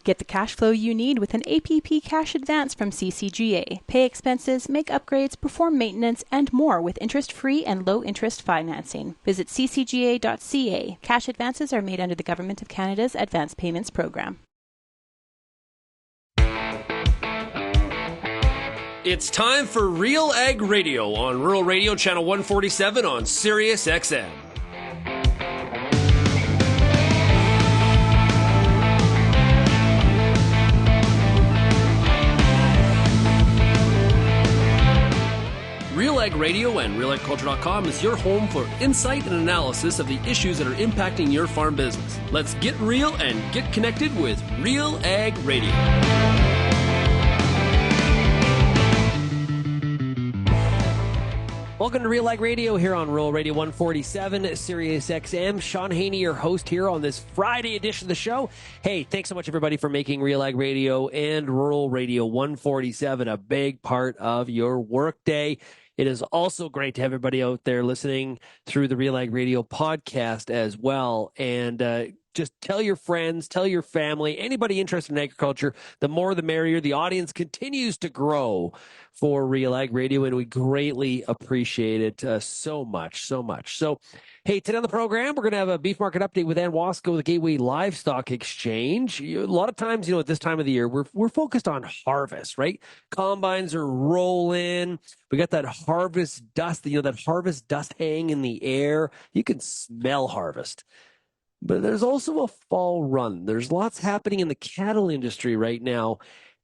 Get the cash flow you need with an APP cash advance from CCGA. Pay expenses, make upgrades, perform maintenance, and more with interest-free and low-interest financing. Visit ccga.ca. Cash advances are made under the Government of Canada's Advance Payments Program. It's time for RealAg Radio on Rural Radio Channel 147 on Sirius XM. RealAg Radio and RealAgriculture.com is your home for insight and analysis of the issues that are impacting your farm business. Let's get real and get connected with RealAg Radio. Welcome to RealAg Radio here on Rural Radio 147, Sirius XM. Shaun Haney, your host here on this Friday edition of the show. Hey, thanks so much, everybody, for making RealAg Radio and Rural Radio 147 a big part of your workday. It is also great to have everybody out there listening through the RealAg Radio podcast as well. And just tell your friends, tell your family, anybody interested in agriculture, the more the merrier. The audience continues to grow for RealAg Radio, and we greatly appreciate it so much. So, hey, today on the program, we're going to have a beef market update with Wasko, the Gateway Livestock Exchange. A lot of times, at this time of the year, we're focused on harvest, right? Combines are rolling. We got that harvest dust, that harvest dust hanging in the air. You can smell harvest. But there's also a fall run. There's lots happening in the cattle industry right now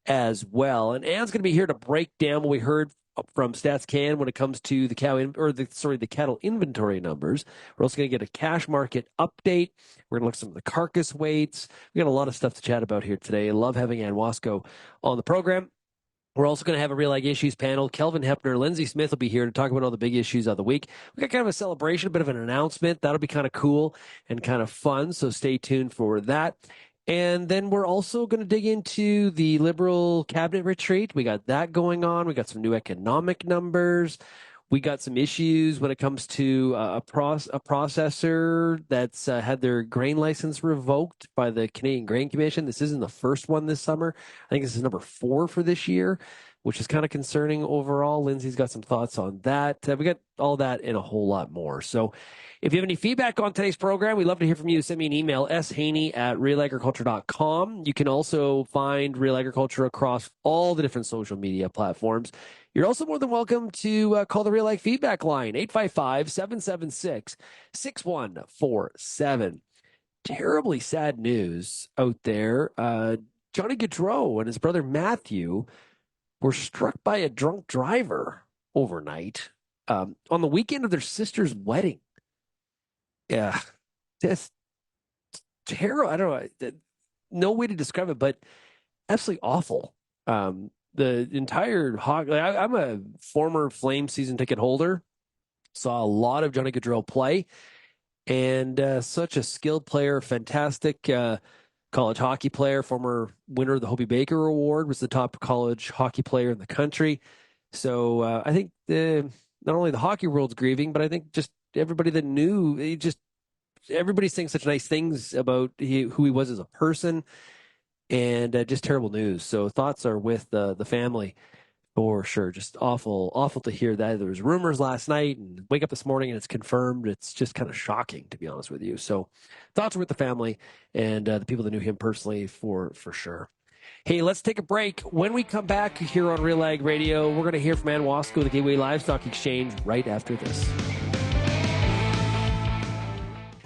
as well. And Anne's going to be here to break down what we heard from StatsCan when it comes to the cattle inventory numbers. We're also going to get a cash market update. We're going to look at some of the carcass weights. We got a lot of stuff to chat about here today. I love having Anne Wasko on the program. We're also going to have a RealAg Issues Panel. Kelvin, Heppner, Lyndsey Smith will be here to talk about all the big issues of the week. We got kind of a celebration, a bit of an announcement. That'll be kind of cool and kind of fun, so stay tuned for that. And then we're also going to dig into the Liberal cabinet retreat. We got that going on. We got some new economic numbers. We got some issues when it comes to a processor that's had their grain license revoked by the Canadian Grain Commission. This isn't the first one this summer. I think this is number 4 for this year, which is kind of concerning overall. Lyndsey's got some thoughts on that. We got all that and a whole lot more. So if you have any feedback on today's program, we'd love to hear from you. Send me an email, shaney@realagriculture.com. You can also find Real Agriculture across all the different social media platforms. You're also more than welcome to call the RealAg feedback line, 855-776-6147. Terribly sad news out there. Johnny Gaudreau and his brother Matthew were struck by a drunk driver overnight on the weekend of their sister's wedding. Yeah, just terrible. I don't know. No way to describe it, but absolutely awful. The entire I'm a former Flame season ticket holder. Saw a lot of Johnny Gaudreau play, and such a skilled player, fantastic college hockey player, former winner of the Hobie Baker Award, was the top college hockey player in the country. So I think not only the hockey world's grieving, but I think just everybody that knew, everybody's saying such nice things about who he was as a person. And just terrible news. So thoughts are with the family for sure. Just awful to hear that. There was rumors last night and wake up this morning and it's confirmed. It's just kind of shocking, to be honest with you. So thoughts are with the family and the people that knew him personally for sure. Hey, let's take a break. When we come back here on RealAg Radio, we're going to hear from Anne Wasko, the Gateway Livestock Exchange, right after this.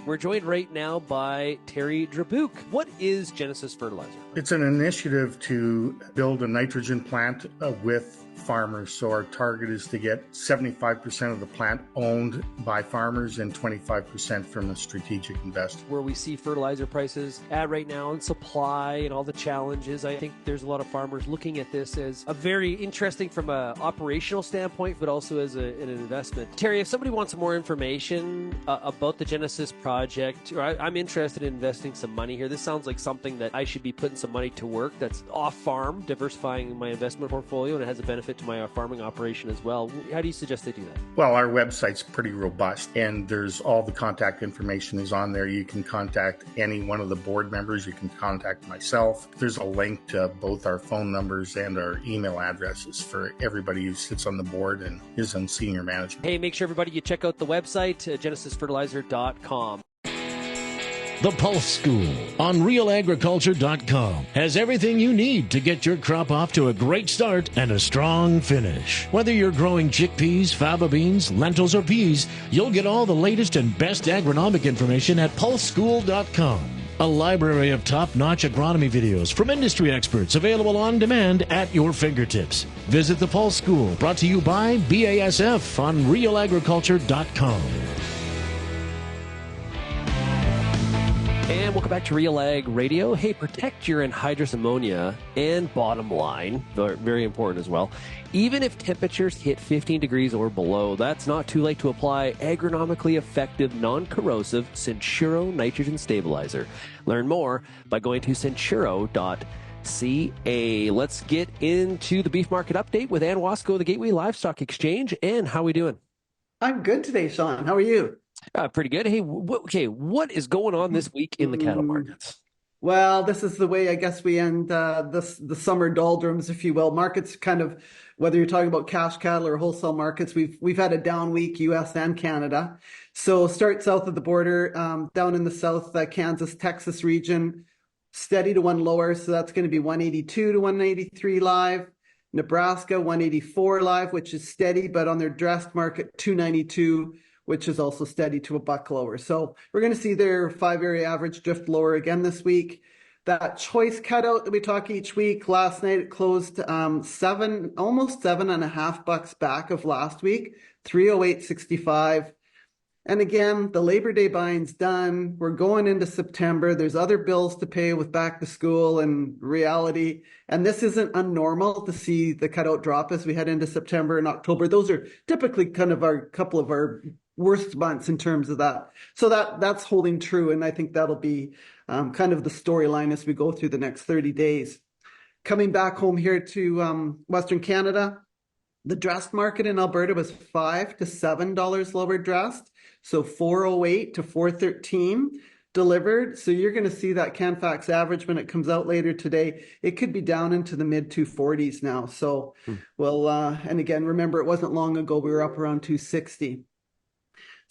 We're joined right now by Terry Drabuk. What is Genesis Fertilizer? It's an initiative to build a nitrogen plant with farmers. So our target is to get 75% of the plant owned by farmers and 25% from a strategic investor. Where we see fertilizer prices at right now and supply and all the challenges, I think there's a lot of farmers looking at this as a very interesting from an operational standpoint, but also as an investment. Terry, if somebody wants more information about the Genesis project, or I'm interested in investing some money here, this sounds like something that I should be putting some money to work that's off farm, diversifying my investment portfolio, and it has a benefit benefit to my farming operation as well. How do you suggest they do that? Well, our website's pretty robust, and there's all the contact information is on there. You can contact any one of the board members. You can contact myself. There's a link to both our phone numbers and our email addresses for everybody who sits on the board and is in senior management. Hey, make sure everybody you check out the website, genesisfertilizer.com. The Pulse School on RealAgriculture.com has everything you need to get your crop off to a great start and a strong finish. Whether you're growing chickpeas, faba beans, lentils, or peas, you'll get all the latest and best agronomic information at PulseSchool.com. A library of top-notch agronomy videos from industry experts available on demand at your fingertips. Visit the Pulse School, brought to you by BASF on RealAgriculture.com. And welcome back to RealAg Radio. Hey, protect your anhydrous ammonia and bottom line, very important as well. Even if temperatures hit 15 degrees or below, that's not too late to apply agronomically effective, non-corrosive Centuro nitrogen stabilizer. Learn more by going to centuro.ca. Let's get into the beef market update with Ann Wasko, the Gateway Livestock Exchange. And how are we doing? I'm good today, Shaun. How are you? Pretty good. Hey, what is going on this week in the cattle markets? Well, this is the way I guess we end the summer doldrums, if you will. Markets kind of, whether you're talking about cash cattle or wholesale markets, we've had a down week, U.S. and Canada. So start south of the border, down in the south, Kansas, Texas region, steady to one lower. So that's going to be 182 to 183 live. Nebraska, 184 live, which is steady, but on their dressed market, 292. Which is also steady to $1 lower. So we're going to see their 5-area average drift lower again this week. That choice cutout that we talk each week, last night it closed almost $7.50 back of last week, 308.65. And again, the Labor Day buying's done. We're going into September. There's other bills to pay with back to school and reality. And this isn't unnormal to see the cutout drop as we head into September and October. Those are typically kind of our couple of our worst months in terms of that. So that's holding true. And I think that'll be kind of the storyline as we go through the next 30 days. Coming back home here to Western Canada, the dressed market in Alberta was $5 to $7 lower dressed. So 408 to 413 delivered. So you're going to see that Canfax average when it comes out later today. It could be down into the mid 240s now. So and again, remember, it wasn't long ago we were up around 260.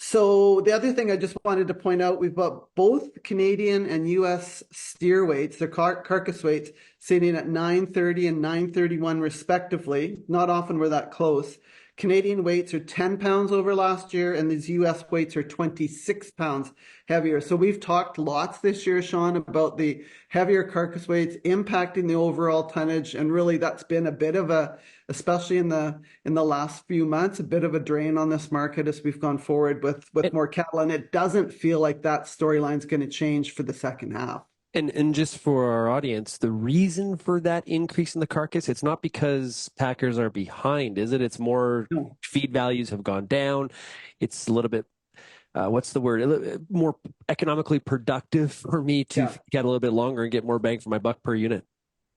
So the other thing I just wanted to point out, we've got both Canadian and U.S. steer weights, their carcass weights, sitting at 930 and 931 respectively. Not often we're that close. Canadian weights are 10 pounds over last year, and these U.S. weights are 26 pounds heavier. So we've talked lots this year, Shaun, about the heavier carcass weights impacting the overall tonnage, and really that's been a bit of a, especially in the last few months, a bit of a drain on this market as we've gone forward with more cattle, and it doesn't feel like that storyline's going to change for the second half. And just for our audience, the reason for that increase in the carcass, it's not because packers are behind, is it? It's more feed values have gone down. It's a little bit, what's the word? More economically productive for me to get a little bit longer and get more bang for my buck per unit.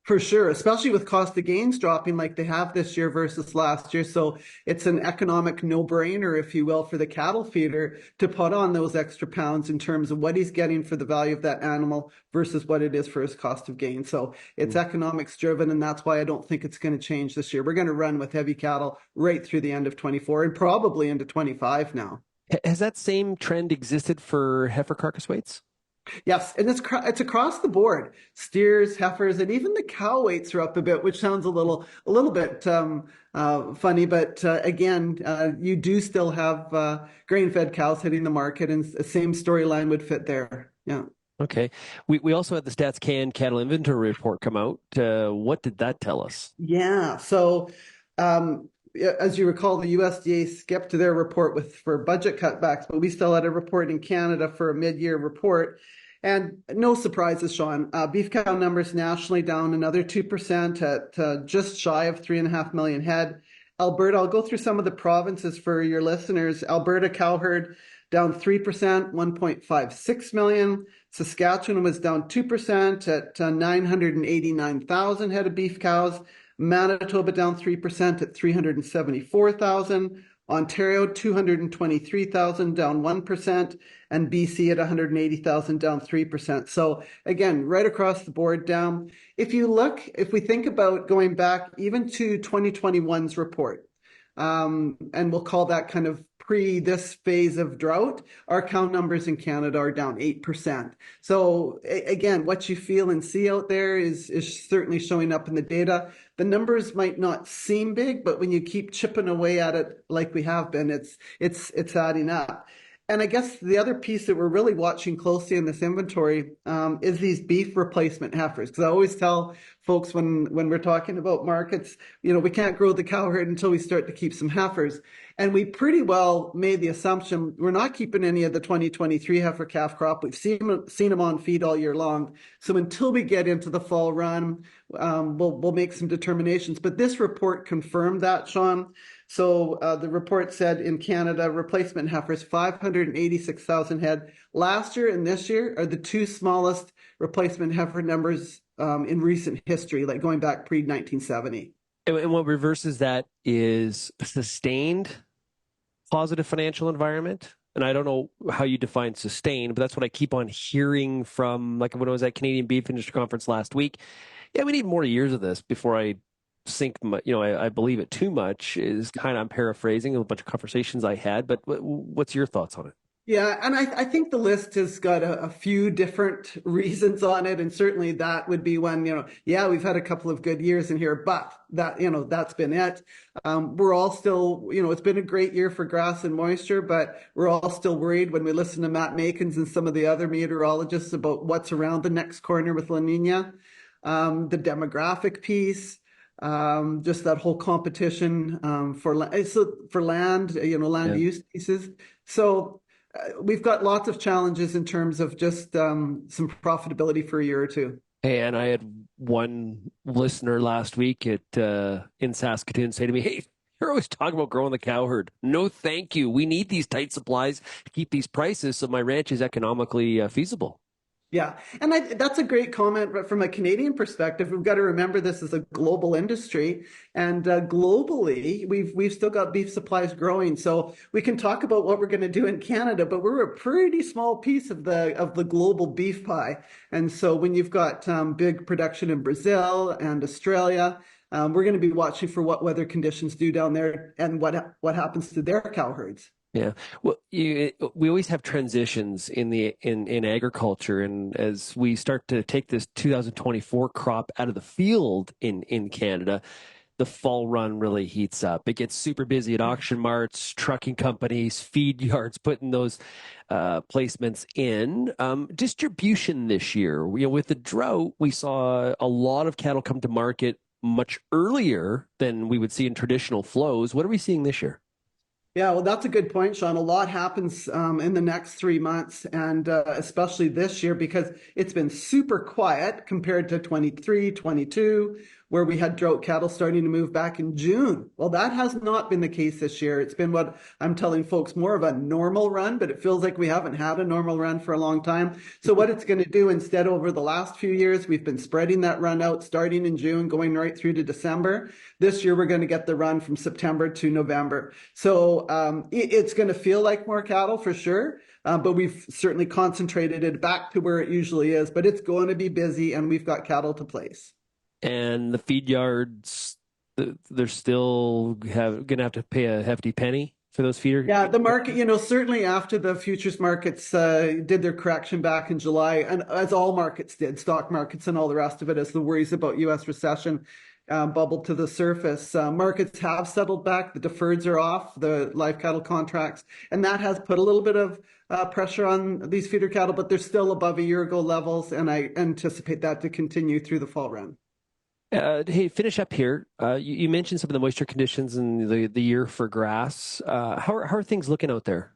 For sure, especially with cost of gains dropping like they have this year versus last year. So it's an economic no-brainer, if you will, for the cattle feeder to put on those extra pounds in terms of what he's getting for the value of that animal versus what it is for his cost of gain. So it's economics driven, and that's why I don't think it's going to change this year. We're going to run with heavy cattle right through the end of 24 and probably into 25 now. Has that same trend existed for heifer carcass weights? Yes, and it's across the board. Steers, heifers, and even the cow weights are up a bit, which sounds a little bit funny. But again, you do still have grain-fed cows hitting the market, and the same storyline would fit there. Yeah. Okay. We also had the Stats Can cattle inventory report come out. What did that tell us? Yeah. So as you recall, the USDA skipped their report for budget cutbacks, but we still had a report in Canada for a mid-year report. And no surprises, Shaun. Beef cow numbers nationally down another 2% at just shy of 3.5 million head. Alberta, I'll go through some of the provinces for your listeners. Alberta cow herd down 3%, 1.56 million. Saskatchewan was down 2% at 989,000 head of beef cows. Manitoba down 3% at 374,000. Ontario, 223,000, down 1%, and BC at 180,000, down 3%. So again, right across the board down. If we think about going back even to 2021's report, and we'll call that kind of pre this phase of drought, our cow numbers in Canada are down 8%. So again, what you feel and see out there is certainly showing up in the data. The numbers might not seem big, but when you keep chipping away at it like we have been, it's adding up. And I guess the other piece that we're really watching closely in this inventory is these beef replacement heifers. Because I always tell folks when we're talking about markets, we can't grow the cow herd until we start to keep some heifers. And we pretty well made the assumption we're not keeping any of the 2023 heifer calf crop. We've seen them on feed all year long. So until we get into the fall run, we'll make some determinations. But this report confirmed that, Shaun. So the report said in Canada, replacement heifers, 586,000 head. Last year and this year are the two smallest replacement heifer numbers in recent history, like going back pre-1970. And what reverses that is sustained positive financial environment. And I don't know how you define sustained, but that's what I keep on hearing from, like when I was at Canadian Beef Industry Conference last week. Yeah, we need more years of this before I think, I believe it too much is kind of, I'm paraphrasing a bunch of conversations I had, but what's your thoughts on it? Yeah, and I think the list has got a few different reasons on it, and certainly that would be one, we've had a couple of good years in here, but that's been it. We're all still, it's been a great year for grass and moisture, but we're all still worried when we listen to Matt Makins and some of the other meteorologists about what's around the next corner with La Nina, the demographic piece. Just that whole competition for land, land use pieces. So we've got lots of challenges in terms of just some profitability for a year or two. And I had one listener last week in Saskatoon say to me, "Hey, you're always talking about growing the cow herd. No, thank you. We need these tight supplies to keep these prices so my ranch is economically feasible." Yeah, and that's a great comment. But from a Canadian perspective, we've got to remember this is a global industry, and globally, we've still got beef supplies growing. So we can talk about what we're going to do in Canada, but we're a pretty small piece of the global beef pie. And so when you've got big production in Brazil and Australia, we're going to be watching for what weather conditions do down there and what happens to their cow herds. Yeah, well, we always have transitions in agriculture, and as we start to take this 2024 crop out of the field in Canada, the fall run really heats up. It gets super busy at auction marts, trucking companies, feed yards, putting those placements in. Distribution this year, with the drought, we saw a lot of cattle come to market much earlier than we would see in traditional flows. What are we seeing this year? Yeah, well, that's a good point, Shaun. A lot happens in the next 3 months, and especially this year, because it's been super quiet compared to 23, 22, where we had drought cattle starting to move back in June. Well, that has not been the case this year. It's been what I'm telling folks, more of a normal run, but it feels like we haven't had a normal run for a long time. So what it's going to do instead, over the last few years, we've been spreading that run out starting in June, going right through to December. This year, we're going to get the run from September to November. So it's going to feel like more cattle for sure, but we've certainly concentrated it back to where it usually is. But it's going to be busy, and we've got cattle to place. And the feed yards, they're still going to have to pay a hefty penny for those feeder? Yeah, the market, certainly after the futures markets did their correction back in July, and as all markets did, stock markets and all the rest of it, as the worries about U.S. recession bubbled to the surface. Markets have settled back. The deferreds are off, the live cattle contracts, and that has put a little bit of pressure on these feeder cattle, but they're still above a year ago levels, and I anticipate that to continue through the fall run. Hey, finish up here. You mentioned some of the moisture conditions in the year for grass. How are things looking out there?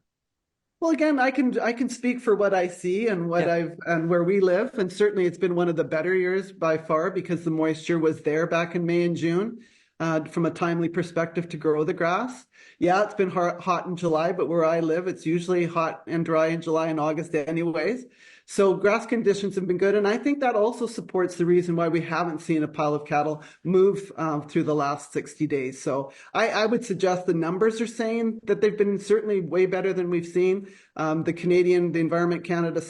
Well, again, I can speak for what I see and and where we live, and certainly it's been one of the better years by far because the moisture was there back in May and June from a timely perspective to grow the grass. Yeah, it's been hot in July, but where I live, it's usually hot and dry in July and August anyways. So grass conditions have been good. And I think that also supports the reason why we haven't seen a pile of cattle move through the last 60 days. So I would suggest the numbers are saying that they've been certainly way better than we've seen. The Environment Canada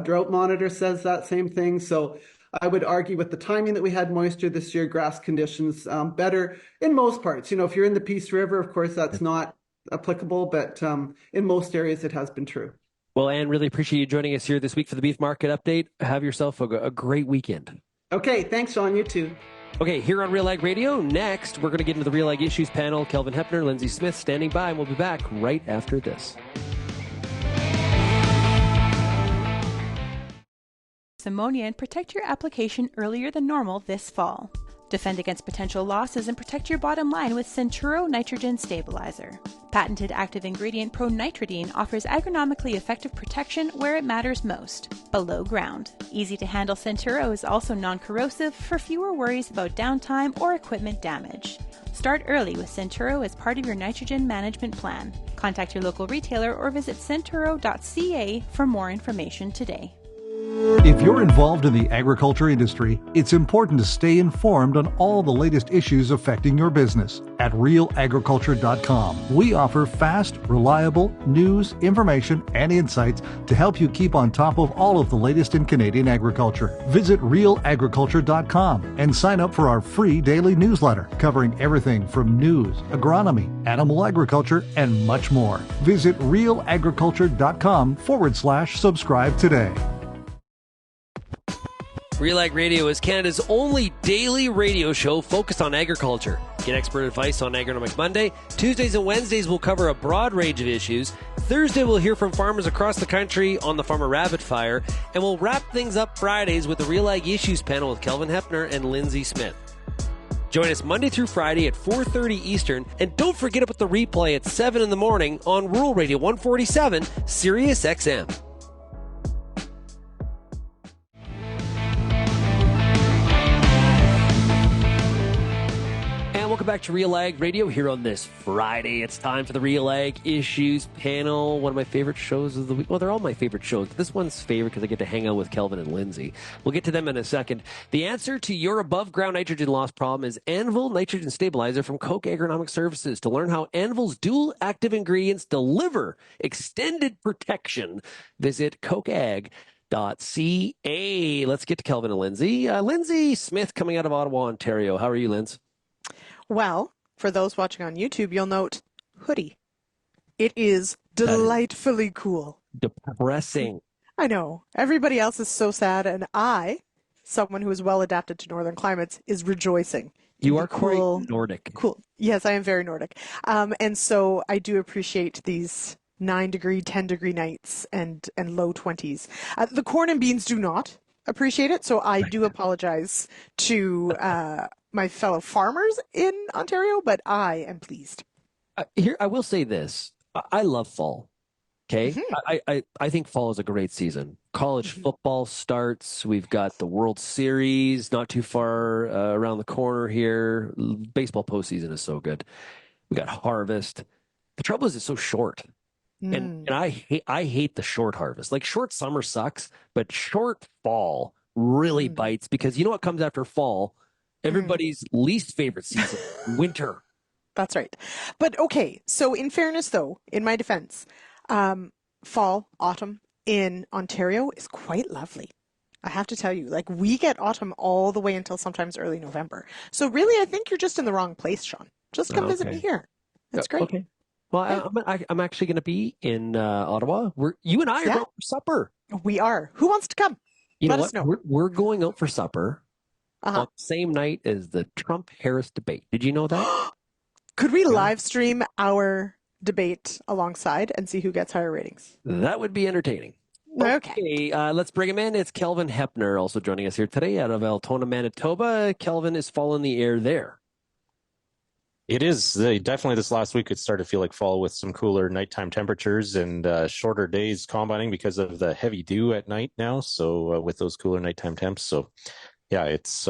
Drought Monitor says that same thing. So I would argue with the timing that we had moisture this year, grass conditions better in most parts. If you're in the Peace River, of course, that's not applicable, but in most areas it has been true. Well, Anne, really appreciate you joining us here this week for the Beef Market Update. Have yourself a great weekend. Okay, thanks, Shaun. You too. Okay, here on RealAg Radio, next, we're going to get into the RealAg Issues Panel. Kelvin Heppner, Lyndsey Smith standing by, and we'll be back right after this. Ammonia and protect your application earlier than normal this fall. Defend against potential losses and protect your bottom line with Centuro Nitrogen Stabilizer. Patented active ingredient pronitridine offers agronomically effective protection where it matters most, below ground. Easy to handle Centuro is also non-corrosive for fewer worries about downtime or equipment damage. Start early with Centuro as part of your nitrogen management plan. Contact your local retailer or visit centuro.ca for more information today. If you're involved in the agriculture industry, it's important to stay informed on all the latest issues affecting your business. At RealAgriculture.com, we offer fast, reliable news, information, and insights to help you keep on top of all of the latest in Canadian agriculture. Visit RealAgriculture.com and sign up for our free daily newsletter covering everything from news, agronomy, animal agriculture, and much more. Visit RealAgriculture.com/subscribe today. RealAg Radio is Canada's only daily radio show focused on agriculture. Get expert advice on Agronomic Monday. Tuesdays and Wednesdays will cover a broad range of issues. Thursday we'll hear from farmers across the country on the Farmer Rapid Fire. And we'll wrap things up Fridays with the RealAg Issues Panel with Kelvin Heppner and Lyndsey Smith. Join us Monday through Friday at 4:30 Eastern. And don't forget about the replay at 7 in the morning on Rural Radio 147, Sirius XM. Welcome back to RealAg Radio here on this Friday. It's time for the RealAg Issues Panel, one of my favorite shows of the week. Well, they're all my favorite shows, but this one's favorite because I get to hang out with Kelvin and Lyndsey. We'll get to them in a second. The answer to your above-ground nitrogen loss problem is Anvil Nitrogen Stabilizer from Koch Agronomic Services. To learn how Anvil's dual active ingredients deliver extended protection, visit kochag.ca. Let's get to Kelvin and Lyndsey. Lyndsey Smith coming out of Ottawa, Ontario. How are you, Lynds? Well, for those watching on YouTube, you'll note hoodie. It is delightfully cool. Depressing. I know. Everybody else is so sad, and I, someone who is well adapted to northern climates, is rejoicing. You are cool, quite Nordic. Cool. Yes, I am very Nordic. And so I do appreciate these 9-degree, 10-degree nights and low 20s. The corn and beans do not appreciate it, so I do apologize to my fellow farmers in Ontario, but I am pleased. Here, I will say this. I love fall. Okay. Mm-hmm. I think fall is a great season. College football starts. We've got the World Series not too far around the corner here. Baseball postseason is so good. We got harvest. The trouble is it's so short. And I hate the short harvest. Like short summer sucks, but short fall really bites because you know what comes after fall? Everybody's least favorite season, winter. That's right. But okay, so in fairness though, in my defense, fall, autumn in Ontario is quite lovely. I have to tell you, like we get autumn all the way until sometimes early November. So really, I think you're just in the wrong place, Shaun. Just come visit me here. That's great. Okay. Well, I'm actually going to be in Ottawa. You and I are going for supper. We are. Who wants to come? Let us know. We're going out for supper on the same night as the Trump-Harris debate. Did you know that? Could we live stream our debate alongside and see who gets higher ratings? That would be entertaining. Okay. Let's bring him in. It's Kelvin Heppner also joining us here today out of Altona, Manitoba. Kelvin is following the air there. It is. Definitely this last week it started to feel like fall with some cooler nighttime temperatures and shorter days combining because of the heavy dew at night now. So with those cooler nighttime temps. So yeah, it's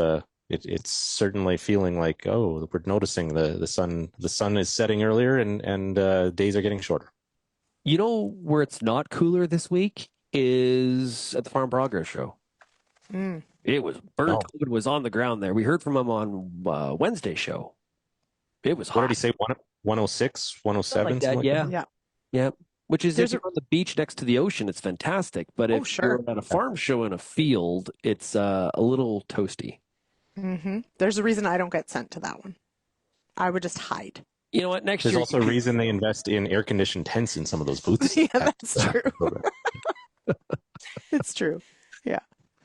certainly feeling like, we're noticing the sun is setting earlier and days are getting shorter. You know where it's not cooler this week? is at the Farm Progress Show. It was burnt. COVID was on the ground there. We heard from him on Wednesday's show. It was hot. What did he say? 106, 107? Like that, Yeah. Yeah. Which is, if you're on the beach next to the ocean, it's fantastic. But if you're at a farm show in a field, it's a little toasty. There's a reason I don't get sent to that one. I would just hide. You know what? There's also a reason they invest in air-conditioned tents in some of those booths. Yeah, that's true. It's true. Yeah.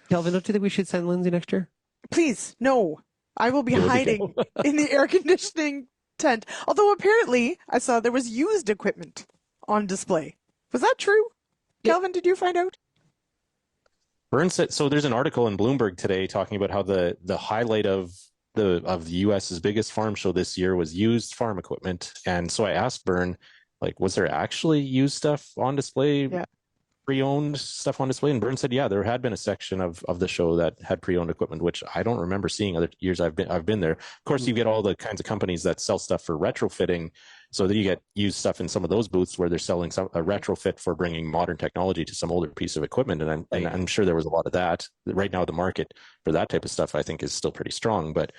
Kelvin, don't you think we should send Lyndsey next year? Please, no. I will be hiding in the air conditioning tent. Although apparently I saw there was used equipment on display. Was that true? Yeah. Kelvin, did you find out? Burns said, so there's an article in Bloomberg today talking about how the highlight of the US's biggest farm show this year was used farm equipment. And so I asked Byrne, like, was there actually used stuff on display? Yeah. Pre-owned stuff on display? And Byrne said, yeah, there had been a section of the show that had pre-owned equipment, which I don't remember seeing other years I've been there. Of course, you get all the kinds of companies that sell stuff for retrofitting. So then you get used stuff in some of those booths where they're selling a retrofit for bringing modern technology to some older piece of equipment. And I'm sure there was a lot of that. Right now, the market for that type of stuff, I think, is still pretty strong. But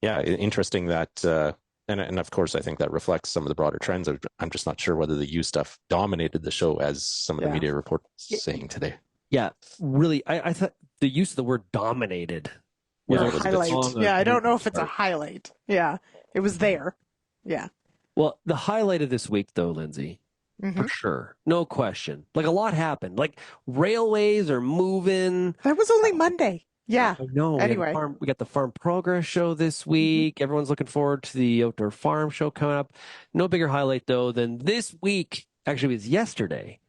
yeah, interesting that, and of course, I think that reflects some of the broader trends. I'm just not sure whether the used stuff dominated the show as some of the media reports saying today. Yeah, really, I thought the use of the word dominated was a highlight. Yeah, I don't know if it's a highlight. Yeah, it was there. Yeah. Well, the highlight of this week, though, Lyndsey, for sure, no question. Like, a lot happened. Like, railways are moving. That was only Monday. Yeah. No. Anyway, we got the Farm Progress Show this week. Everyone's looking forward to the Outdoor Farm Show coming up. No bigger highlight, though, than this week. Actually, it was yesterday.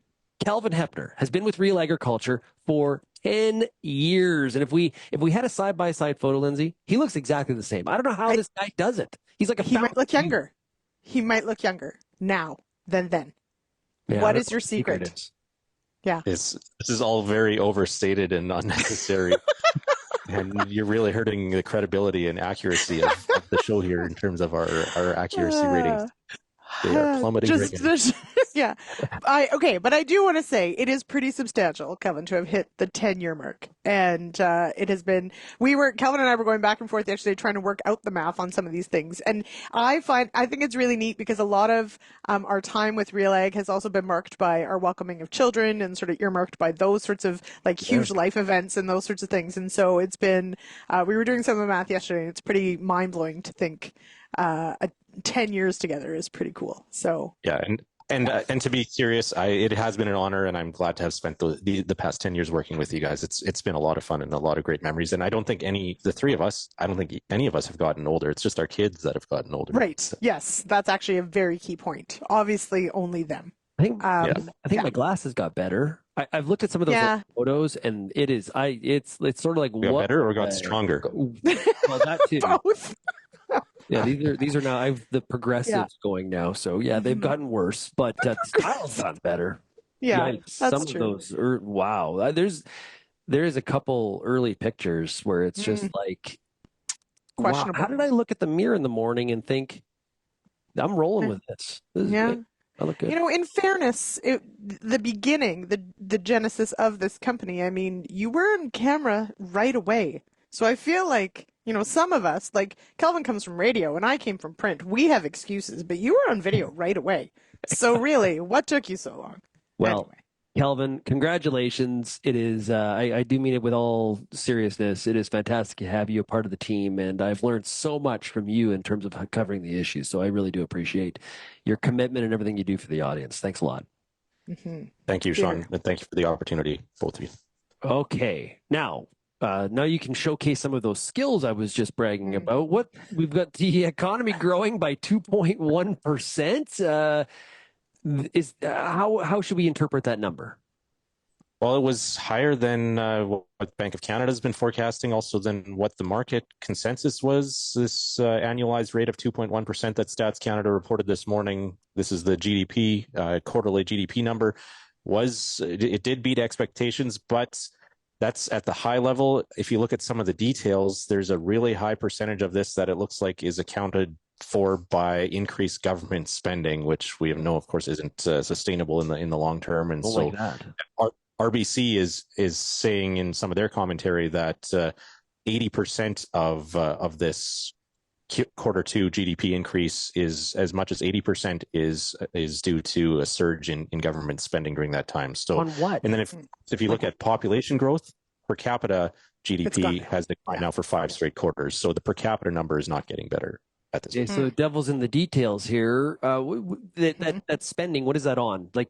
Kelvin Heppner has been with RealAgriculture for 10 years. And if we had a side-by-side photo, Lyndsey, he looks exactly the same. I don't know how this guy does it. He's like he might look younger. He might look younger now than then. Yeah, what is your secret? Yeah. This is all very overstated and unnecessary. And you're really hurting the credibility and accuracy of the show here in terms of our accuracy ratings. They are plummeting. Yeah. But I do want to say it is pretty substantial, Kelvin, to have hit the 10-year mark. And it has been, Kelvin and I were going back and forth yesterday trying to work out the math on some of these things. And I think it's really neat because a lot of our time with RealAg has also been marked by our welcoming of children and sort of earmarked by those sorts of like huge life events and those sorts of things. And so it's been, we were doing some of the math yesterday and it's pretty mind blowing to think 10 years together is pretty cool. So yeah, and to be serious, it has been an honor, and I'm glad to have spent the past 10 years working with you guys. It's been a lot of fun and a lot of great memories. And I don't think the three of us, I don't think any of us have gotten older. It's just our kids that have gotten older. Right. So. Yes, that's actually a very key point. Obviously, only them. I think my glasses got better. I've looked at some of those photos, and it's sort of like got better or got stronger. Well, that too. Both. Yeah, these are now. I have the progressives going now, so yeah, they've gotten worse, but the style's gotten better. Yeah, some of those. Wow, there is a couple early pictures where it's just like questionable. Wow, how did I look at the mirror in the morning and think I'm rolling with this? This is great. I look good. You know, in fairness, the beginning, the genesis of this company. I mean, you were on camera right away, so I feel like. You know, some of us, like Kelvin comes from radio and I came from print. We have excuses, but you were on video right away. So really, what took you so long? Well, anyway. Kelvin, congratulations. It is, I do mean it with all seriousness. It is fantastic to have you a part of the team. And I've learned so much from you in terms of covering the issues. So I really do appreciate your commitment and everything you do for the audience. Thanks a lot. Thank you, Shaun. And thank you for the opportunity, both of you. Okay. Now you can showcase some of those skills I was just bragging about. We've got the economy growing by 2.1%. How should we interpret that number? Well, it was higher than what Bank of Canada has been forecasting, also than what the market consensus was. This annualized rate of 2.1% that Stats Canada reported this morning. This is the GDP, quarterly GDP number. It did beat expectations, but that's at the high level. If you look at some of the details, there's a really high percentage of this that it looks like is accounted for by increased government spending, which we know, of course, isn't sustainable in the long term. And RBC is saying in some of their commentary that 80% of this quarter two GDP increase is as much as 80% is due to a surge in government spending during that time. So on what? And then if you look at population growth, per capita GDP has declined now for 5 straight quarters. So the per capita number is not getting better at this point. So devil's in the details here. That spending, what is that on? Like,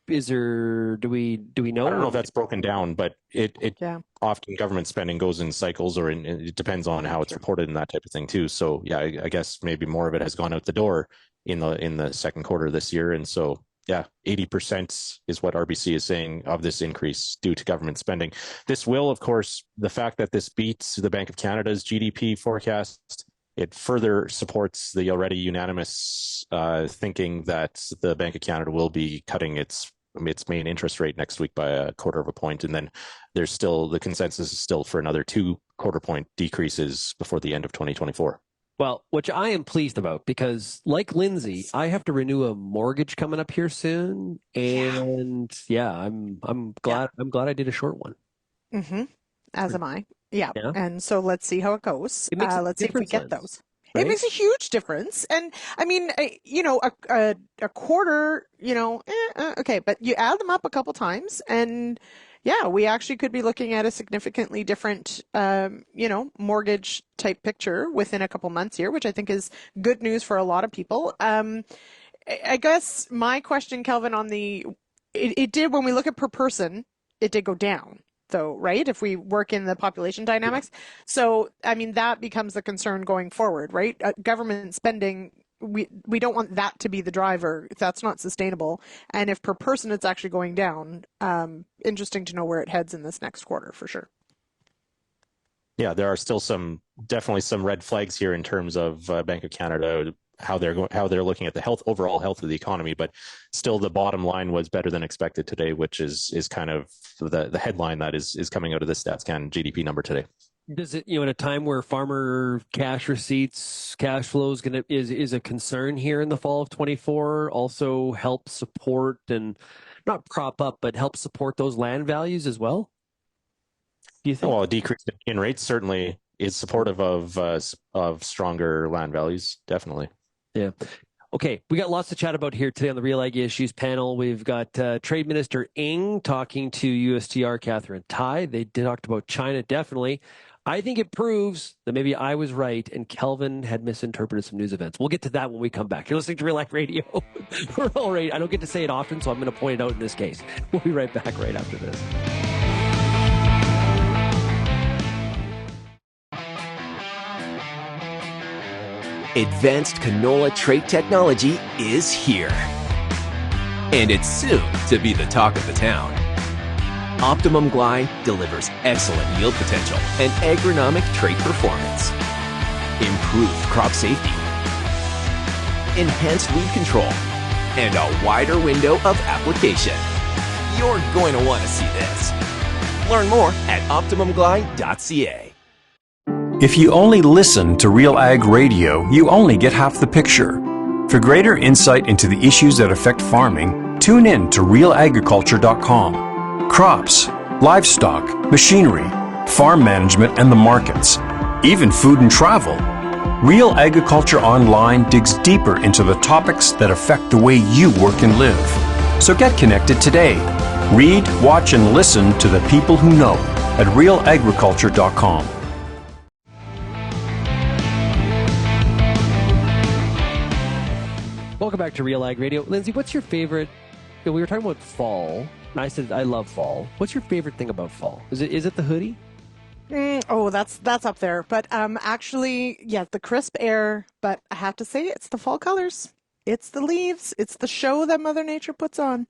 is there, do we know? I don't know if that's broken down, but it often government spending goes in cycles, or it depends on how it's reported and that type of thing too. So yeah, I guess maybe more of it has gone out the door in the second quarter this year. And so yeah, 80% is what RBC is saying of this increase due to government spending. This will, of course, the fact that this beats the Bank of Canada's GDP forecast, it further supports the already unanimous thinking that the Bank of Canada will be cutting its main interest rate next week by 1/4 point. And then there's still, the consensus is still for another 2/4 point decreases before the end of 2024. Well, which I am pleased about, because like Lyndsey, I have to renew a mortgage coming up here soon. And I'm glad I did a short one. Mm-hmm. As am I. Yeah. And so let's see how it goes. Let's see if we get those. Right? It makes a huge difference. And I mean, a quarter, okay, but you add them up a couple times and we actually could be looking at a significantly different, mortgage type picture within a couple months here, which I think is good news for a lot of people. I guess my question, Kelvin, on it did, when we look at per person, it did go down. Though, right? If we work in the population dynamics. So, I mean, that becomes the concern going forward, right? Government spending, we don't want that to be the driver. That's not sustainable. And if per person it's actually going down, interesting to know where it heads in this next quarter for sure. Yeah, there are still definitely some red flags here in terms of Bank of Canada, how they're looking at the overall health of the economy, but still the bottom line was better than expected today, which is kind of the headline that is coming out of this StatsCan GDP number today. Does it, in a time where farmer cash receipts, cash flows is a concern here in the fall of 24, also help support and not prop up, but help support those land values as well? Do you think? Well, a decrease in rates certainly is supportive of stronger land values, definitely. Yeah. Okay, we got lots to chat about here today on the RealAg Issues Panel. We've got Trade Minister Ng talking to USTR Catherine Tai. They talked about China, definitely. I think it proves that maybe I was right and Kelvin had misinterpreted some news events. We'll get to that when we come back. You're listening to RealAg Radio. We're all right. I don't get to say it often, so I'm going to point it out in this case. We'll be right back right after this. Advanced canola trait technology is here. And it's soon to be the talk of the town. Optimum Glide delivers excellent yield potential and agronomic trait performance. Improved crop safety. Enhanced weed control. And a wider window of application. You're going to want to see this. Learn more at OptimumGlide.ca. If you only listen to RealAg Radio, you only get half the picture. For greater insight into the issues that affect farming, tune in to RealAgriculture.com. Crops, livestock, machinery, farm management and the markets, even food and travel. Real Agriculture Online digs deeper into the topics that affect the way you work and live. So get connected today. Read, watch, and listen to the people who know at RealAgriculture.com. Welcome back to RealAg Radio. Lyndsey, what's your favorite? We were talking about fall. And I said I love fall. What's your favorite thing about fall? Is it the hoodie? That's up there. But actually, the crisp air. But I have to say, it's the fall colors. It's the leaves. It's the show that Mother Nature puts on.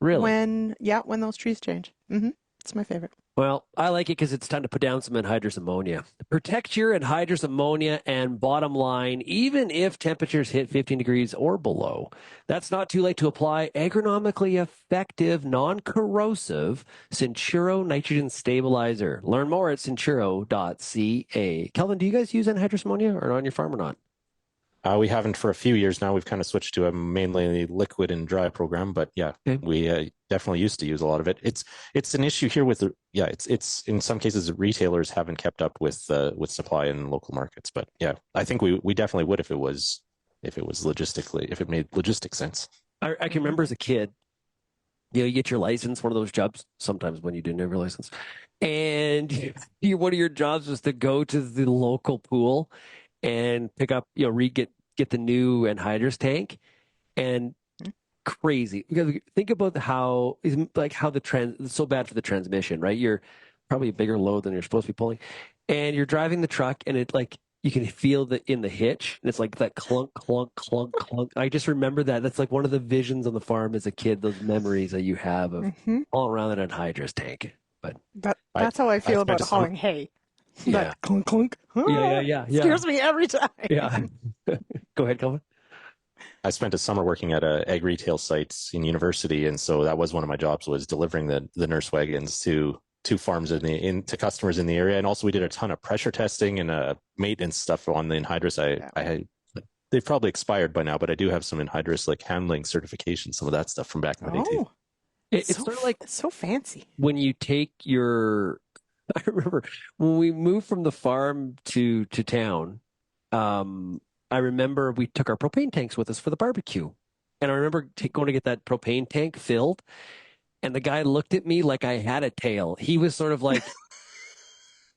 Really? When those trees change. Mm-hmm. It's my favorite. Well, I like it because it's time to put down some anhydrous ammonia. Protect your anhydrous ammonia, and bottom line, even if temperatures hit 15 degrees or below, that's not too late to apply agronomically effective, non-corrosive Centuro nitrogen stabilizer. Learn more at centuro.ca. Kelvin, do you guys use anhydrous ammonia or on your farm or not? We haven't for a few years now. We've kind of switched to a mainly liquid and dry program, but yeah, we definitely used to use a lot of it. It's an issue here with it's in some cases retailers haven't kept up with supply in local markets. But yeah, I think we definitely would if it made logistic sense. I can remember as a kid, you get your license, one of those jobs. Sometimes when you didn't have your license, and one of your jobs was to go to the local pool and pick up, get the new anhydrous tank, and crazy because think about how it's so bad for the transmission, right? You're probably a bigger load than you're supposed to be pulling, and you're driving the truck, and it you can feel in the hitch, and it's like that clunk, clunk, clunk, clunk. I just remember that. That's like one of the visions on the farm as a kid. Those memories that you have of all around that anhadrous tank. But that's how I feel about hauling hay. Yeah. That clunk clunk. Yeah. Scares me every time. Yeah. Go ahead, Kelvin. I spent a summer working at a ag retail site in university, and so that was one of my jobs, was delivering the nurse wagons to farms to customers in the area. And also we did a ton of pressure testing and maintenance stuff on the anhydrous. They've probably expired by now, but I do have some anhydrous handling certification, some of that stuff from back in the day too. It's sort of like so fancy when you take your. I remember when we moved from the farm to town. I remember we took our propane tanks with us for the barbecue, and I remember going to get that propane tank filled, and the guy looked at me like I had a tail. He was sort of like,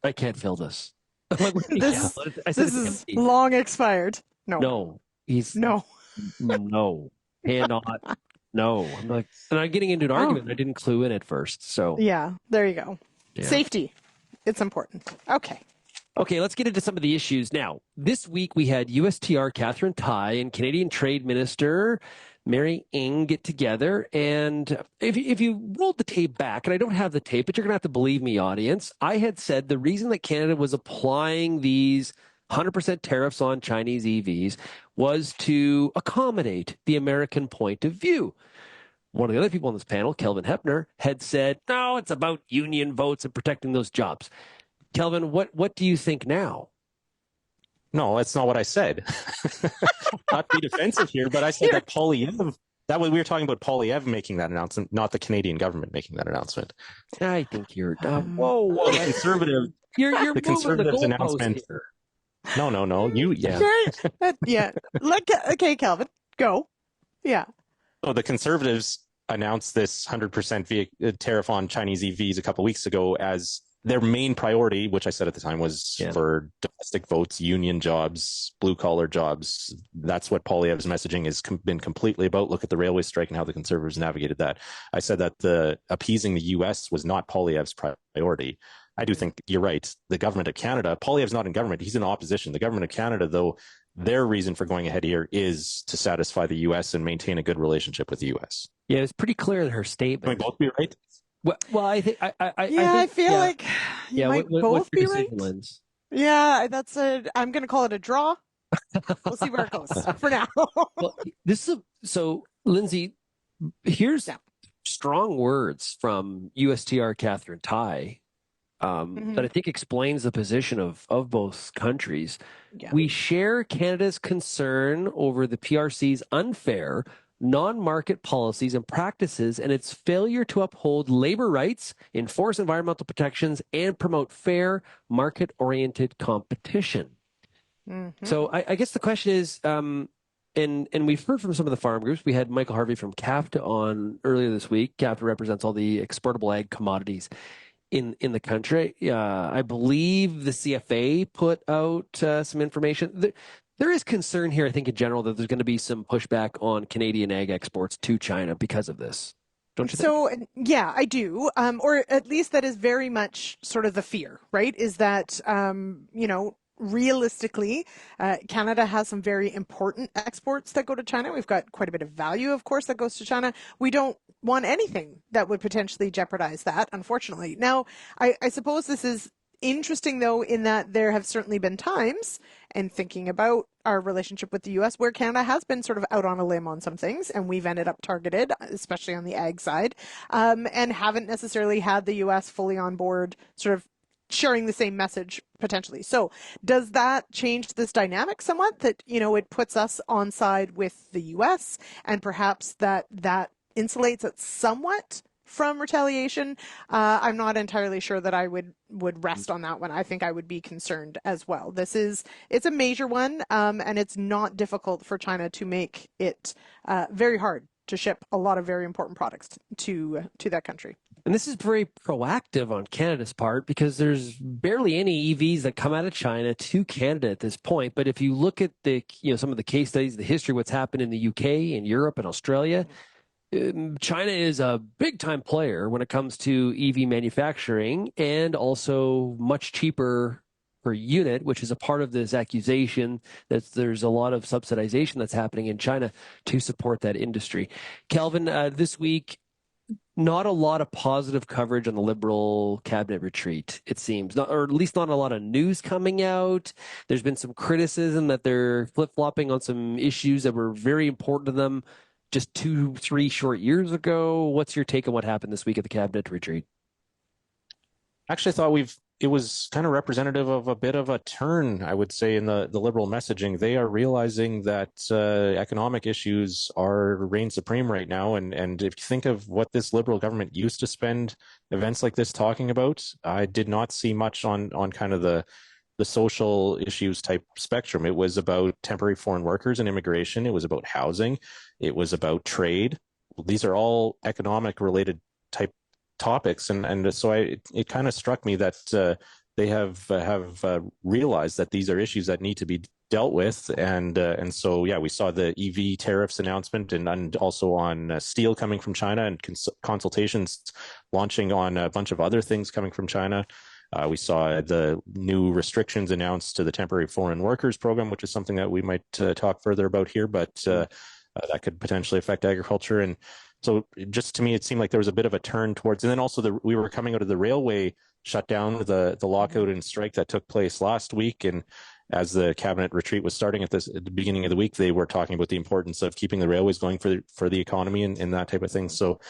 "I can't fill this." This is long expired. No, cannot. No, I'm like, and I'm getting into an argument. I didn't clue in at first, so yeah, there you go. Yeah. Safety, it's important. Okay, let's get into some of the issues now. This week we had USTR Catherine Tai and Canadian Trade Minister Mary Ng get together, and if you rolled the tape back, and I don't have the tape, but you're going to have to believe me, audience, I had said the reason that Canada was applying these 100% tariffs on Chinese EVs was to accommodate the American point of view. One of the other people on this panel, Kelvin Heppner, had said, no, it's about union votes and protecting those jobs. Kelvin, what do you think now? No, that's not what I said. Not to be defensive here, but I said that Polyev, we were talking about Polyev making that announcement, not the Canadian government making that announcement. I think you're whoa, the conservative. You're the conservatives' announcement. Here. No, you yeah. Okay, Kelvin, go. Yeah. So the conservatives announced this 100% tariff on Chinese EVs a couple of weeks ago as their main priority, which I said at the time was for domestic votes, union jobs, blue collar jobs. That's what Poilievre's messaging has been completely about. Look at the railway strike and how the Conservatives navigated that. I said that appeasing the U.S. was not Poilievre's priority. I do think you're right. The government of Canada, Poilievre's not in government. He's in opposition. The government of Canada, though, their reason for going ahead here is to satisfy the U.S. and maintain a good relationship with the U.S. Yeah, it's pretty clear in her statement. Can we both be right? Well, I think I feel like you might both be right. Lens? Yeah, I'm going to call it a draw. We'll see where it goes for now. Well, so Lyndsey, here's strong words from USTR Catherine Tai that I think explains the position of both countries. Yeah. We share Canada's concern over the PRC's unfair non-market policies and practices and its failure to uphold labor rights, enforce environmental protections, and promote fair, market-oriented competition. Mm-hmm. So I guess the question is, and we've heard from some of the farm groups. We had Michael Harvey from CAFTA on earlier this week. CAFTA represents all the exportable ag commodities in the country. I believe the CFA put out some information. There is concern here, I think, in general, that there's going to be some pushback on Canadian ag exports to China because of this. Don't you think? So, yeah, I do. Or at least that is very much sort of the fear, right? Is that, realistically, Canada has some very important exports that go to China. We've got quite a bit of value, of course, that goes to China. We don't want anything that would potentially jeopardize that, unfortunately. Now, I suppose this is interesting, though, in that there have certainly been times, and thinking about our relationship with the U.S., where Canada has been sort of out on a limb on some things, and we've ended up targeted, especially on the ag side, and haven't necessarily had the U.S. fully on board, sort of sharing the same message potentially. So does that change this dynamic somewhat, that, it puts us on side with the US, and perhaps that insulates it somewhat from retaliation? I'm not entirely sure that I would rest on that one. I think I would be concerned as well. It's a major one, and it's not difficult for China to make it very hard to ship a lot of very important products to that country. And this is very proactive on Canada's part, because there's barely any EVs that come out of China to Canada at this point. But if you look at some of the case studies, the history, what's happened in the UK and Europe and Australia, China is a big-time player when it comes to EV manufacturing, and also much cheaper per unit, which is a part of this accusation that there's a lot of subsidization that's happening in China to support that industry. Kelvin, this week, not a lot of positive coverage on the Liberal cabinet retreat, it seems, or at least not a lot of news coming out. There's been some criticism that they're flip-flopping on some issues that were very important to them just 2-3 short years ago. What's your take on what happened this week at the cabinet retreat? Actually, I thought it was kind of representative of a bit of a turn, I would say, in the Liberal messaging. They are realizing that economic issues reign supreme right now. And if you think of what this Liberal government used to spend events like this talking about, I did not see much on kind of the social issues type spectrum. It was about temporary foreign workers and immigration. It was about housing. It was about trade. These are all economic related type topics. And so it kind of struck me that they have realized that these are issues that need to be dealt with. And so, yeah, we saw the EV tariffs announcement, and also on steel coming from China, and consultations launching on a bunch of other things coming from China. We saw the new restrictions announced to the temporary foreign workers program, which is something that we might talk further about here, but that could potentially affect agriculture. And so just to me, it seemed like there was a bit of a turn towards, and then also we were coming out of the railway shutdown, the lockout and strike that took place last week. And as the cabinet retreat was starting at the beginning of the week, they were talking about the importance of keeping the railways going for the economy and that type of thing. So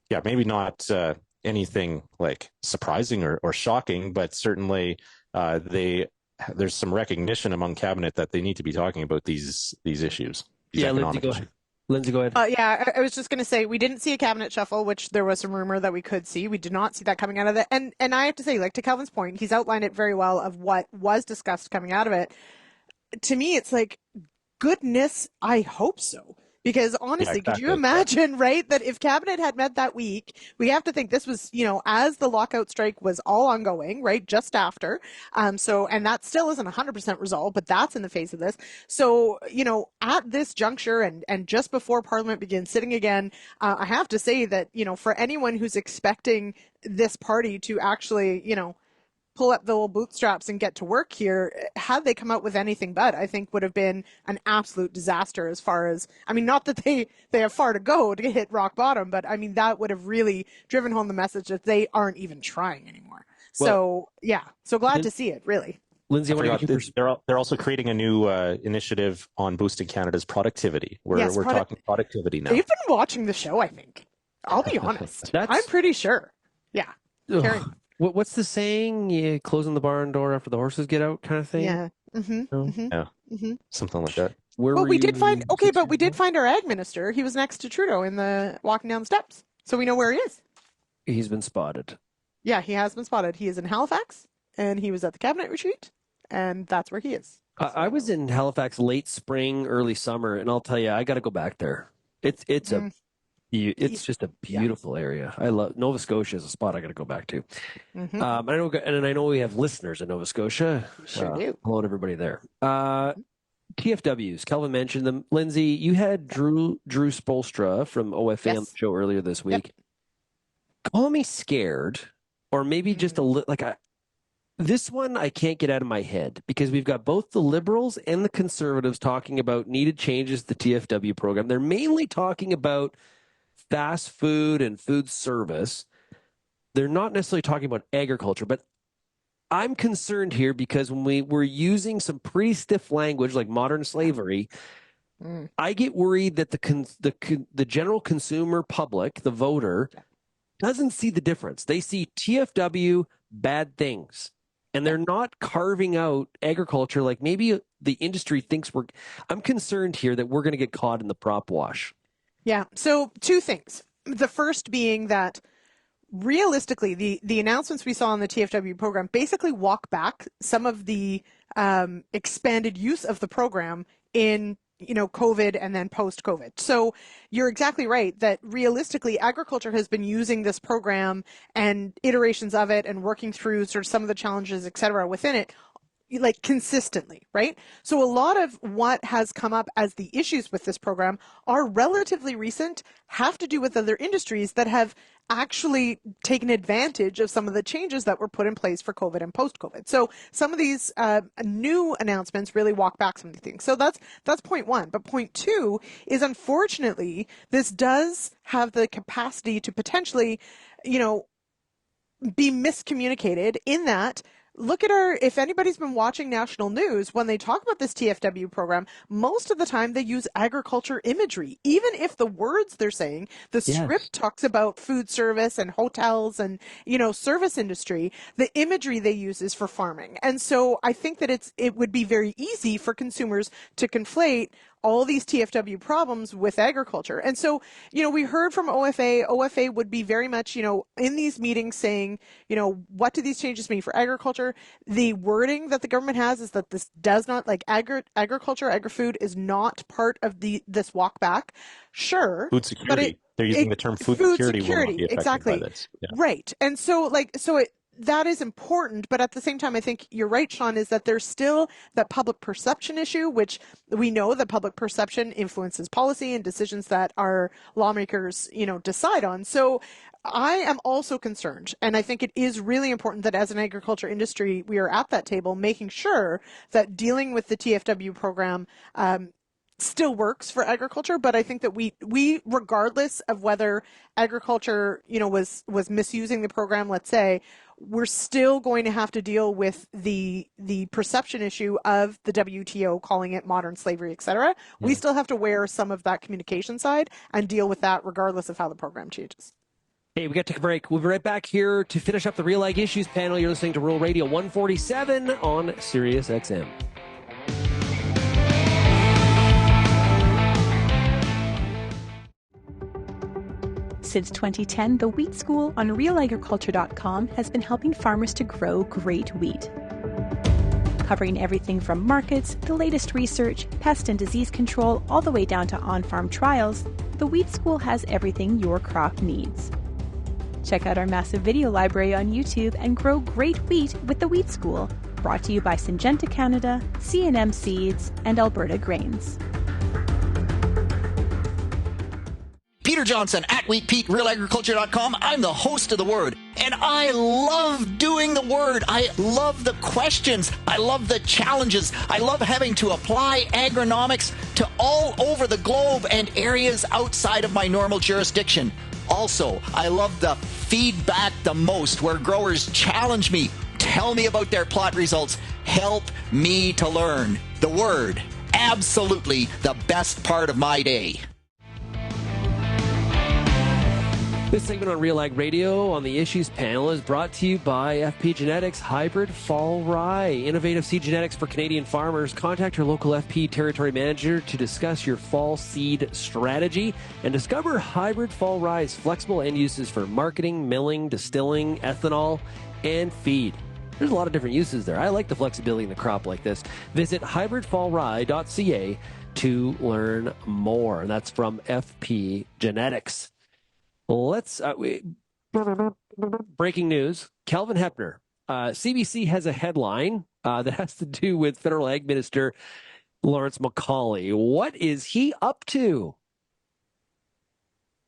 yeah, maybe not anything like surprising or shocking, but certainly there's some recognition among cabinet that they need to be talking about these issues. Yeah, Lyndsey, go ahead. Yeah, I was just going to say, we didn't see a cabinet shuffle, which there was some rumor that we could see. We did not see that coming out of it. And I have to say, like, to Kelvin's point, he's outlined it very well of what was discussed coming out of it. To me, it's like, goodness, I hope so. Because honestly, could you imagine, right, that if cabinet had met that week, we have to think this was, as the lockout strike was all ongoing, right, just after. And that still isn't 100% resolved, but that's in the face of this. So, at this juncture and just before Parliament begins sitting again, I have to say that, for anyone who's expecting this party to actually, pull up the old bootstraps and get to work here, had they come out with anything but, I think would have been an absolute disaster as far as, not that they have far to go to hit rock bottom, but that would have really driven home the message that they aren't even trying anymore. So glad to see it, really. Lyndsey, they're also creating a new initiative on boosting Canada's productivity. We're talking productivity now. They've been watching the show, I think. I'll be honest. I'm pretty sure. Yeah. What's the saying? You closing the barn door after the horses get out, kind of thing. Yeah. Something like that. We did find our ag minister. He was next to Trudeau walking down the steps, so we know where he is. He's been spotted. Yeah, he has been spotted. He is in Halifax, and he was at the cabinet retreat, and that's where he is. I was in Halifax late spring, early summer, and I'll tell you, I got to go back there. It's just a beautiful area. I love Nova Scotia is a spot I got to go back to. Mm-hmm. I know we have listeners in Nova Scotia. Sure do. Hello to everybody there. TFWs, Kelvin mentioned them. Lyndsey, you had Drew Spolstra from OFA on the show earlier this week. Yep. Call me scared, or maybe just a little this one I can't get out of my head, because we've got both the Liberals and the Conservatives talking about needed changes to the TFW program. They're mainly talking about fast food and food service. They're not necessarily talking about agriculture, but I'm concerned here because when we're using some pretty stiff language like modern slavery, I get worried that the general consumer public, the voter, doesn't see the difference. They see TFW, bad things. and they're not carving out agriculture like maybe the industry thinks we're. I'm concerned here that we're going to get caught in the prop wash. Yeah. So two things. The first being that realistically, the announcements we saw on the TFW program basically walk back some of the expanded use of the program in COVID and then post-COVID. So you're exactly right that realistically, agriculture has been using this program and iterations of it and working through sort of some of the challenges, et cetera, within it, like consistently, right? So a lot of what has come up as the issues with this program are relatively recent, have to do with other industries that have actually taken advantage of some of the changes that were put in place for COVID and post-COVID. So some of these new announcements really walk back some of the things. So that's point one. But point two is, unfortunately, this does have the capacity to potentially, be miscommunicated in that. Look at if anybody's been watching national news, when they talk about this TFW program, most of the time they use agriculture imagery. Even if the words they're saying, the script talks about food service and hotels and, service industry, the imagery they use is for farming. And so I think that it would be very easy for consumers to conflate all these TFW problems with agriculture. And so, we heard from OFA. OFA would be very much, in these meetings saying, what do these changes mean for agriculture? The wording that the government has is that this does not, like agriculture, agri-food is not part of this walk back. Sure. Food security. They're using the term food security. Will not be affected exactly. By this. Yeah. Right. And so that is important, but at the same time, I think you're right, Shaun, is that there's still that public perception issue, which we know that public perception influences policy and decisions that our lawmakers, decide on. So I am also concerned, and I think it is really important that as an agriculture industry, we are at that table making sure that dealing with the TFW program still works for agriculture, but I think that we regardless of whether agriculture, was misusing the program, let's say, we're still going to have to deal with the perception issue of the WTO calling it modern slavery, et cetera. We still have to wear some of that communication side and deal with that regardless of how the program changes. Hey, we got to take a break. We'll be right back here to finish up the RealAg Issues panel. You're listening to Rural Radio 147 on Sirius XM. Since 2010, the Wheat School on RealAgriculture.com has been helping farmers to grow great wheat. Covering everything from markets, the latest research, pest and disease control, all the way down to on-farm trials, the Wheat School has everything your crop needs. Check out our massive video library on YouTube and grow great wheat with the Wheat School, brought to you by Syngenta Canada, C&M Seeds, and Alberta Grains. Peter Johnson at WheatPete, RealAgriculture.com. I'm the host of The Word, and I love doing The Word. I love the questions. I love the challenges. I love having to apply agronomics to all over the globe and areas outside of my normal jurisdiction. Also, I love the feedback the most, where growers challenge me, tell me about their plot results, help me to learn. The Word, absolutely the best part of my day. This segment on RealAg Radio on the Issues Panel is brought to you by FP Genetics Hybrid Fall Rye. Innovative seed genetics for Canadian farmers. Contact your local FP territory manager to discuss your fall seed strategy and discover Hybrid Fall Rye's flexible end uses for marketing, milling, distilling, ethanol, and feed. There's a lot of different uses there. I like the flexibility in the crop like this. Visit hybridfallrye.ca to learn more. That's from FP Genetics. Let's breaking news. Kelvin Heppner. CBC has a headline that has to do with Federal Ag Minister Lawrence MacAulay. What is he up to?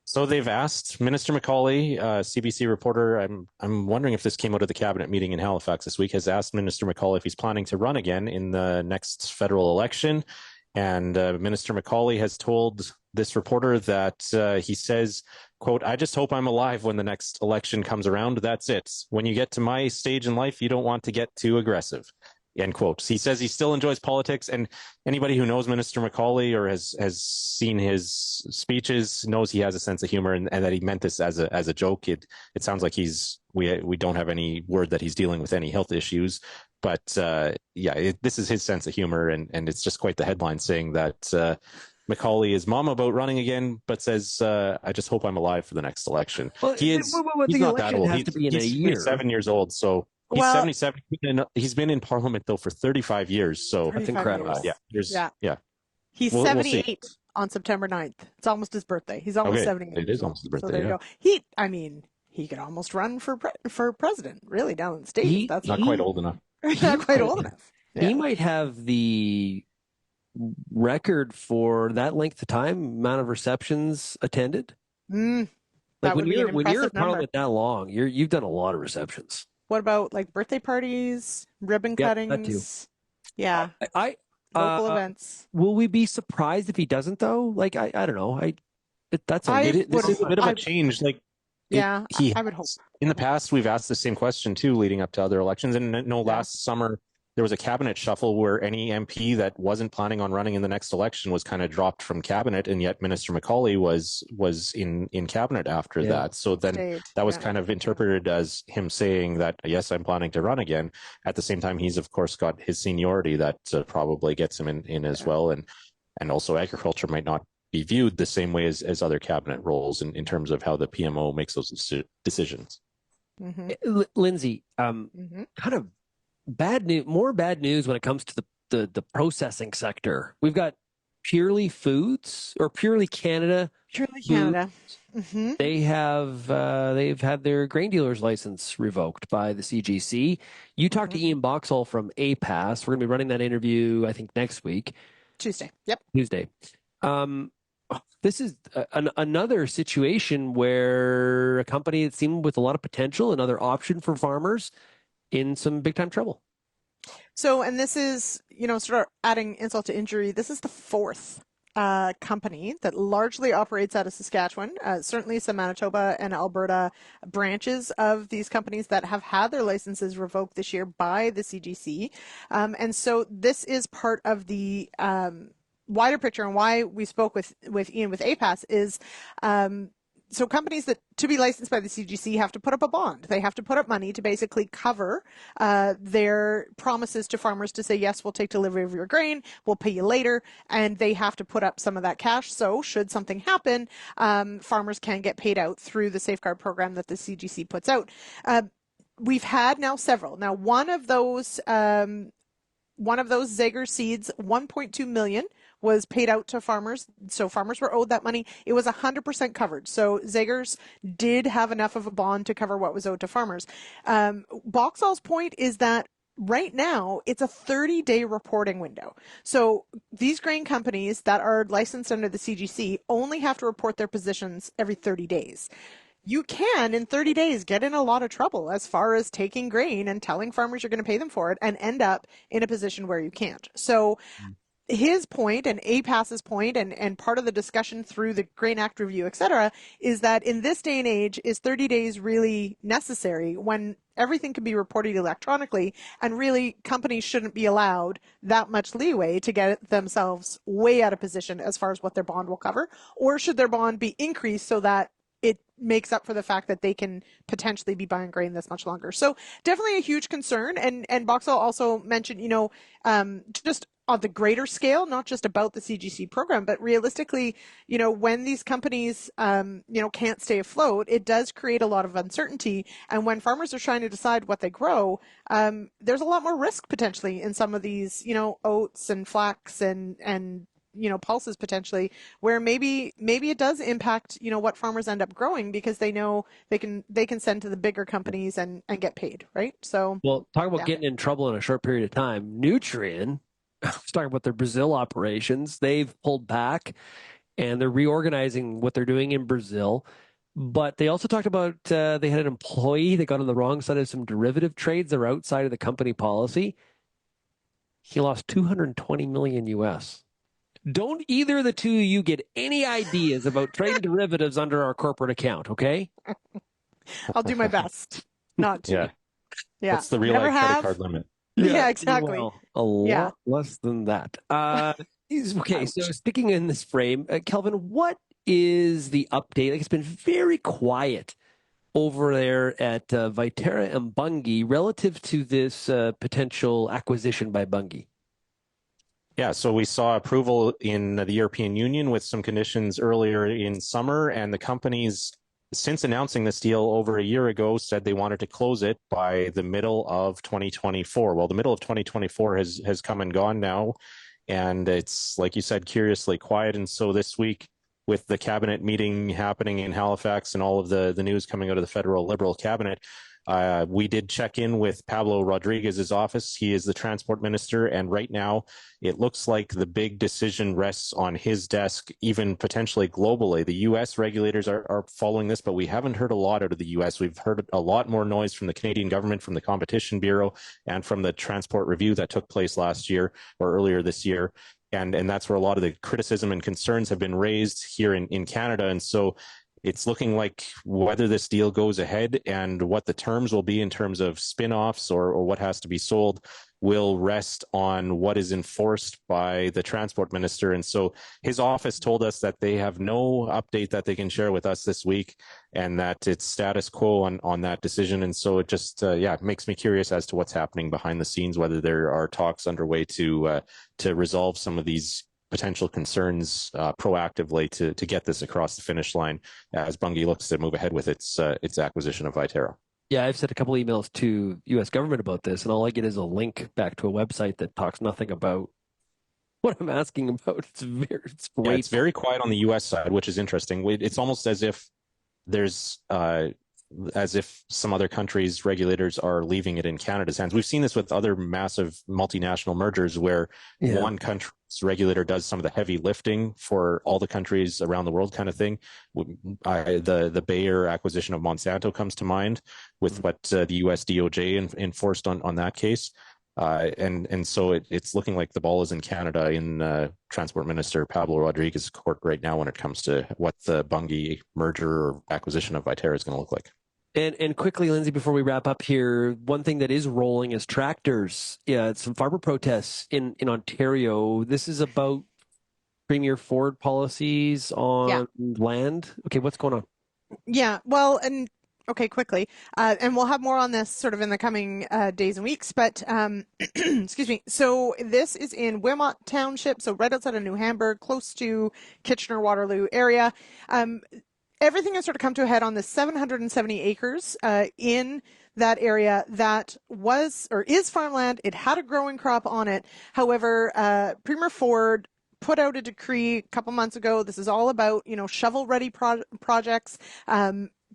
So they've asked Minister MacAulay, CBC reporter, I'm wondering if this came out of the cabinet meeting in Halifax this week, has asked Minister MacAulay if he's planning to run again in the next federal election. And Minister MacAulay has told this reporter that he says, quote, "I just hope I'm alive when the next election comes around. That's it. When you get to my stage in life, you don't want to get too aggressive." End quote. He says he still enjoys politics, and anybody who knows Minister MacAulay or has seen his speeches knows he has a sense of humor, and that he meant this as a joke. It sounds like we don't have any word that he's dealing with any health issues, but this is his sense of humor, and it's just quite the headline saying that MacAulay is mum about running again, but says, I just hope I'm alive for the next election. Well, he's not that old. Has to be in a year. 7 years old, so he's 77. He's been in Parliament, though, for 35 years. So that's incredible. He's We'll 78 on September 9th. It's almost his birthday. He's almost 78. It is almost his birthday. So there you go. He could almost run for president, really, down in the States. That's not quite old enough. Not quite old enough. Yeah. He might have the record for that length of time, amount of receptions attended. Like when you're in Parliament that long, you've done a lot of receptions. What about like birthday parties, ribbon cuttings? That too. Yeah. Local events. Will we be surprised if he doesn't though? Like I don't know. This is a bit of a change. Like I would hope. In the past, we've asked the same question too, leading up to other elections. And last summer there was a cabinet shuffle where any MP that wasn't planning on running in the next election was kind of dropped from cabinet, and yet Minister MacAulay was in cabinet after that. So then that was kind of interpreted as him saying that, yes, I'm planning to run again. At the same time, he's of course got his seniority that probably gets him in as well, and also agriculture might not be viewed the same way as other cabinet roles in terms of how the PMO makes those decisions. Mm-hmm. Lyndsey, kind of more bad news when it comes to the processing sector. We've got Purely Foods or Purely Canada. Purely Canada. Mm-hmm. They've had their grain dealer's license revoked by the CGC. You talked to Ian Boxall from APAS. We're going to be running that interview, I think, next week. Tuesday. Yep. Tuesday. This is another situation where a company that seemed with a lot of potential, another option for farmers, in some big time trouble. So, and this is, sort of adding insult to injury, this is the fourth company that largely operates out of Saskatchewan. Certainly some Manitoba and Alberta branches of these companies that have had their licenses revoked this year by the CGC. And so this is part of the wider picture, and why we spoke with Ian with APAS is so companies that to be licensed by the CGC have to put up a bond. They have to put up money to basically cover their promises to farmers to say, yes, we'll take delivery of your grain, we'll pay you later, and they have to put up some of that cash. So should something happen, farmers can get paid out through the safeguard program that the CGC puts out. We've had now several. Now, one of those Zager seeds, 1.2 million, was paid out to farmers. So farmers were owed that money. It was 100% covered. So Zagers did have enough of a bond to cover what was owed to farmers. Boxall's point is that right now it's a 30-day reporting window. So these grain companies that are licensed under the CGC only have to report their positions every 30 days. You can, in 30 days, get in a lot of trouble as far as taking grain and telling farmers you're going to pay them for it and end up in a position where you can't. So his point and APAS's point and part of the discussion through the Grain Act review, et cetera, is that in this day and age, is 30 days really necessary when everything can be reported electronically, and really companies shouldn't be allowed that much leeway to get themselves way out of position as far as what their bond will cover? Or should their bond be increased so that it makes up for the fact that they can potentially be buying grain this much longer? So definitely a huge concern. And Boxall also mentioned, just on the greater scale, not just about the CGC program, but realistically, when these companies, can't stay afloat, it does create a lot of uncertainty. And when farmers are trying to decide what they grow, there's a lot more risk potentially in some of these, oats and flax and pulses potentially, where maybe it does impact, what farmers end up growing, because they know they can send to the bigger companies and get paid, right? So, well, talk about getting in trouble in a short period of time. Nutrien, let's talk about their Brazil operations. They've pulled back and they're reorganizing what they're doing in Brazil. But they also talked about they had an employee that got on the wrong side of some derivative trades that are outside of the company policy. He lost $220 million US. Don't either of the two of you get any ideas about trading derivatives under our corporate account, okay? I'll do my best not to. Yeah. What's the RealAg credit card limit? Yeah, exactly. Well, a lot less than that. Okay, so sticking in this frame, Kelvin, what is the update? Like, it's been very quiet over there at Viterra and Bunge relative to this potential acquisition by Bunge. Yeah, so we saw approval in the European Union with some conditions earlier in summer, and the companies, since announcing this deal over a year ago, said they wanted to close it by the middle of 2024. Well, the middle of 2024 has come and gone now, and it's, like you said, curiously quiet. And so this week, with the cabinet meeting happening in Halifax and all of the news coming out of the federal Liberal cabinet, we did check in with Pablo Rodriguez's office. He is the transport minister, and right now it looks like the big decision rests on his desk, even potentially globally. The U.S. regulators are following this, but we haven't heard a lot out of the U.S. We've heard a lot more noise from the Canadian government, from the Competition Bureau, and from the transport review that took place last year or earlier this year. And that's where a lot of the criticism and concerns have been raised here in Canada. And so it's looking like whether this deal goes ahead and what the terms will be in terms of spin-offs or what has to be sold will rest on what is enforced by the transport minister. And so his office told us that they have no update that they can share with us this week, and that it's status quo on that decision. And so it just, it makes me curious as to what's happening behind the scenes, whether there are talks underway to resolve some of these potential concerns proactively to get this across the finish line as Bunge looks to move ahead with its acquisition of Viterra. Yeah, I've sent a couple emails to U.S. government about this, and all I get is a link back to a website that talks nothing about what I'm asking about. It's great. Yeah, it's very quiet on the U.S. side, which is interesting. It's almost as if there's as if some other countries' regulators are leaving it in Canada's hands. We've seen this with other massive multinational mergers where one country's regulator does some of the heavy lifting for all the countries around the world, kind of thing. The Bayer acquisition of Monsanto comes to mind with what the US DOJ enforced on that case. And so it's looking like the ball is in Canada in Transport Minister Pablo Rodriguez's court right now when it comes to what the Bunge merger or acquisition of Viterra is going to look like. And quickly, Lyndsey, before we wrap up here, one thing that is rolling is tractors. Yeah, some farmer protests in Ontario. This is about Premier Ford policies on land. Okay, what's going on? Yeah, well, and okay, quickly. And we'll have more on this sort of in the coming days and weeks. But, excuse me. So this is in Wilmot Township, so right outside of New Hamburg, close to Kitchener-Waterloo area. Everything has sort of come to a head on the 770 acres in that area that was or is farmland. It had a growing crop on it. However, Premier Ford put out a decree a couple months ago. This is all about, shovel-ready projects,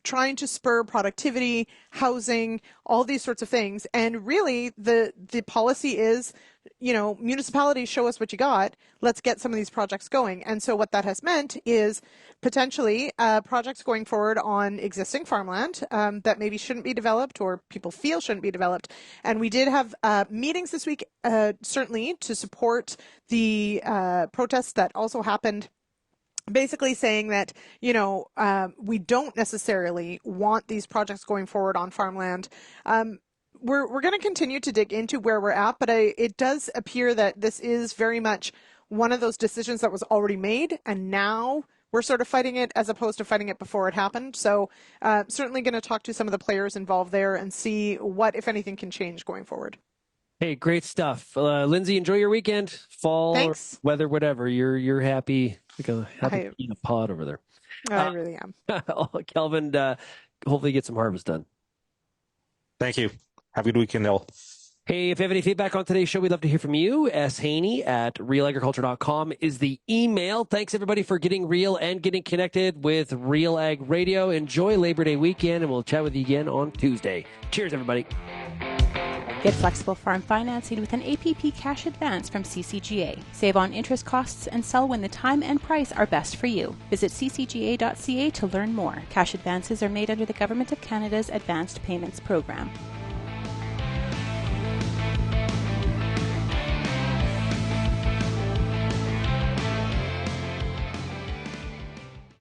trying to spur productivity, housing, all these sorts of things. And really, the policy is, municipalities, show us what you got. Let's get some of these projects going. And so what that has meant is potentially projects going forward on existing farmland that maybe shouldn't be developed or people feel shouldn't be developed. And we did have meetings this week, certainly, to support the protests that also happened, basically saying that, we don't necessarily want these projects going forward on farmland. We're going to continue to dig into where we're at, but it does appear that this is very much one of those decisions that was already made, and now we're sort of fighting it as opposed to fighting it before it happened. So certainly going to talk to some of the players involved there and see what, if anything, can change going forward. Hey, great stuff. Lyndsey, enjoy your weekend. Fall, Thanks. weather, whatever. You're happy. Happy in a pod over there. I really am. Kelvin, hopefully get some harvest done. Thank you. Have a good weekend, all. Hey, if you have any feedback on today's show, we'd love to hear from you. Haney at RealAgriculture.com is the email. Thanks, everybody, for getting real and getting connected with RealAg Radio. Enjoy Labor Day weekend, and we'll chat with you again on Tuesday. Cheers, everybody. Get flexible farm financing with an APP cash advance from CCGA. Save on interest costs and sell when the time and price are best for you. Visit ccga.ca to learn more. Cash advances are made under the Government of Canada's Advanced Payments Program.